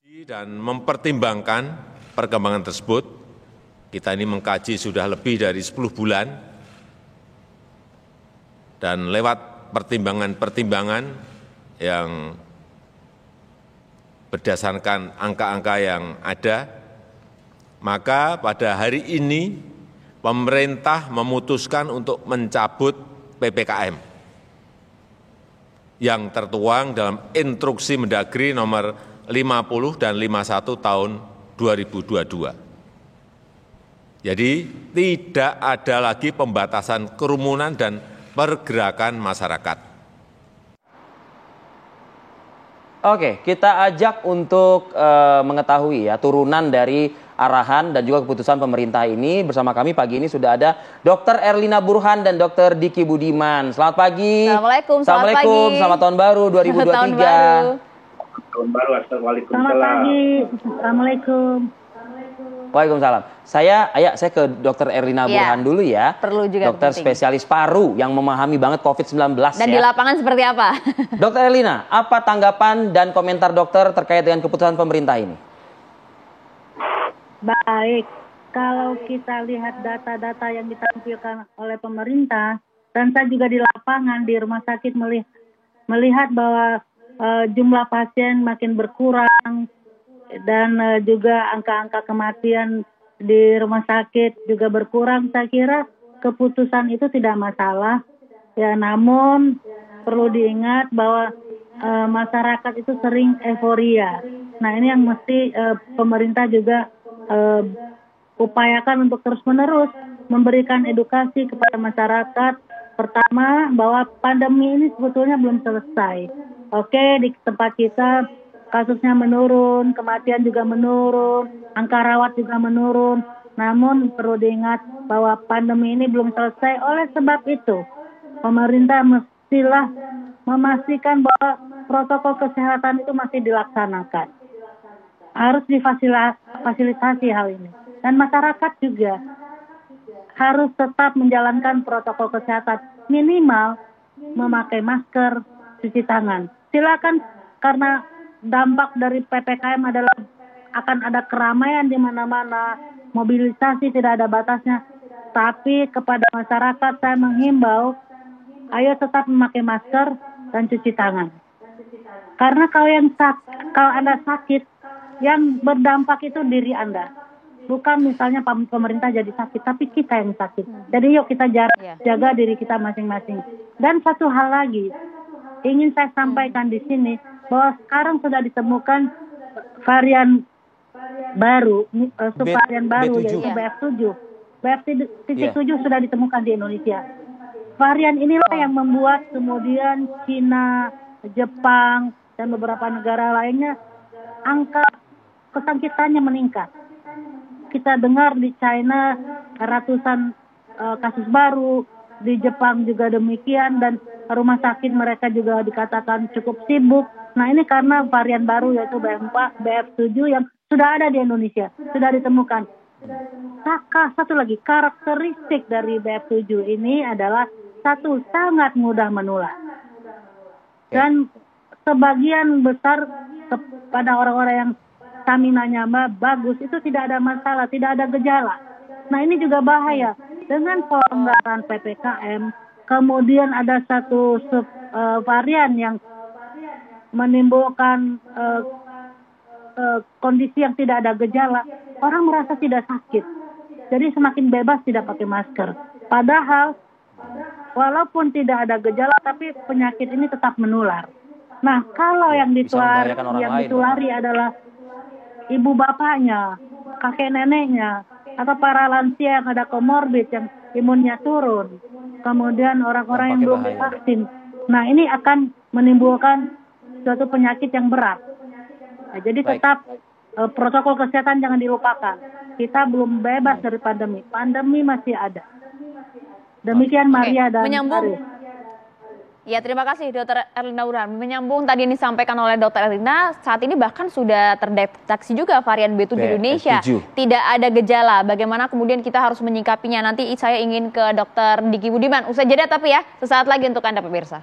Dan mempertimbangkan perkembangan tersebut, kita ini mengkaji sudah lebih dari 10 bulan, dan lewat pertimbangan-pertimbangan yang berdasarkan angka-angka yang ada, maka pada hari ini pemerintah memutuskan untuk mencabut PPKM yang tertuang dalam Instruksi Mendagri nomor 50 dan 51 tahun 2022. Jadi tidak ada lagi pembatasan kerumunan dan pergerakan masyarakat. Oke, kita ajak untuk mengetahui ya turunan dari arahan dan juga keputusan pemerintah ini. Bersama kami pagi ini sudah ada Dr. Erlina Burhan dan Dr. Diki Budiman. Selamat pagi. Assalamualaikum. Assalamualaikum. Selamat tahun baru 2023. Tahun baru. Tahun baru, assalamualaikum. Selamat pagi, assalamualaikum. Waalaikumsalam. Saya ke Dr. Erlina Burhan dulu ya. Perlu juga. Dokter spesialis paru yang memahami banget COVID-19 dan di lapangan seperti apa? Dr. Erlina, apa tanggapan dan komentar dokter terkait dengan keputusan pemerintah ini? Baik, kalau kita lihat data-data yang ditampilkan oleh pemerintah, dan saya juga di lapangan di rumah sakit melihat bahwa jumlah pasien makin berkurang dan juga angka-angka kematian di rumah sakit juga berkurang. Saya kira keputusan itu tidak masalah. Ya, namun perlu diingat bahwa masyarakat itu sering euforia. Nah, ini yang mesti pemerintah juga upayakan untuk terus-menerus memberikan edukasi kepada masyarakat. Pertama, bahwa pandemi ini sebetulnya belum selesai. Oke, di tempat kita kasusnya menurun, kematian juga menurun, angka rawat juga menurun. Namun perlu diingat bahwa pandemi ini belum selesai. Oleh sebab itu, pemerintah mestilah memastikan bahwa protokol kesehatan itu masih dilaksanakan. Harus difasilitasi hal ini. Dan masyarakat juga harus tetap menjalankan protokol kesehatan. Minimal memakai masker, cuci tangan. Silakan, karena dampak dari PPKM adalah akan ada keramaian di mana-mana, mobilisasi tidak ada batasnya. Tapi kepada masyarakat saya menghimbau, ayo tetap memakai masker dan cuci tangan. Karena kalau Anda sakit, yang berdampak itu diri Anda. Bukan misalnya pemerintah jadi sakit, tapi kita yang sakit. Jadi yuk kita jaga diri kita masing-masing. Dan satu hal lagi, ingin saya sampaikan di sini, bahwa sekarang sudah ditemukan varian baru, subvarian baru, yaitu BF7. BF7 sudah ditemukan di Indonesia. Varian inilah yang membuat kemudian Cina, Jepang, dan beberapa negara lainnya angka kesakitannya meningkat. Kita dengar di China ratusan kasus baru, di Jepang juga demikian, dan rumah sakit mereka juga dikatakan cukup sibuk. Nah, ini karena varian baru yaitu BF4, BF7 yang sudah ada di Indonesia, sudah ditemukan. Satu lagi, karakteristik dari BF7 ini adalah satu, sangat mudah menular. Dan sebagian besar kepada orang-orang yang staminanya bagus, itu tidak ada masalah, tidak ada gejala. Nah, ini juga bahaya. Dengan pelonggaran PPKM, kemudian ada satu varian yang menimbulkan kondisi yang tidak ada gejala, orang merasa tidak sakit. Jadi semakin bebas tidak pakai masker. Padahal walaupun tidak ada gejala, tapi penyakit ini tetap menular. Nah, kalau yang ditulari adalah ibu bapaknya, kakek neneknya, atau para lansia yang ada komorbid, yang imunnya turun, kemudian orang-orang yang belum divaksin. Nah, ini akan menimbulkan suatu penyakit yang berat. Nah, jadi tetap protokol kesehatan jangan dilupakan. Kita belum bebas dari pandemi. Pandemi masih ada. Demikian Maria dan Arif. Ya, terima kasih Dr. Erlina Burhan. Menyambung tadi yang disampaikan oleh Dr. Erlina, saat ini bahkan sudah terdeteksi juga varian B7 di Indonesia. Tidak ada gejala. Bagaimana kemudian kita harus menyikapinya? Nanti saya ingin ke Dr. Diki Budiman. Usai jeda tapi ya, sesaat lagi untuk Anda pemirsa.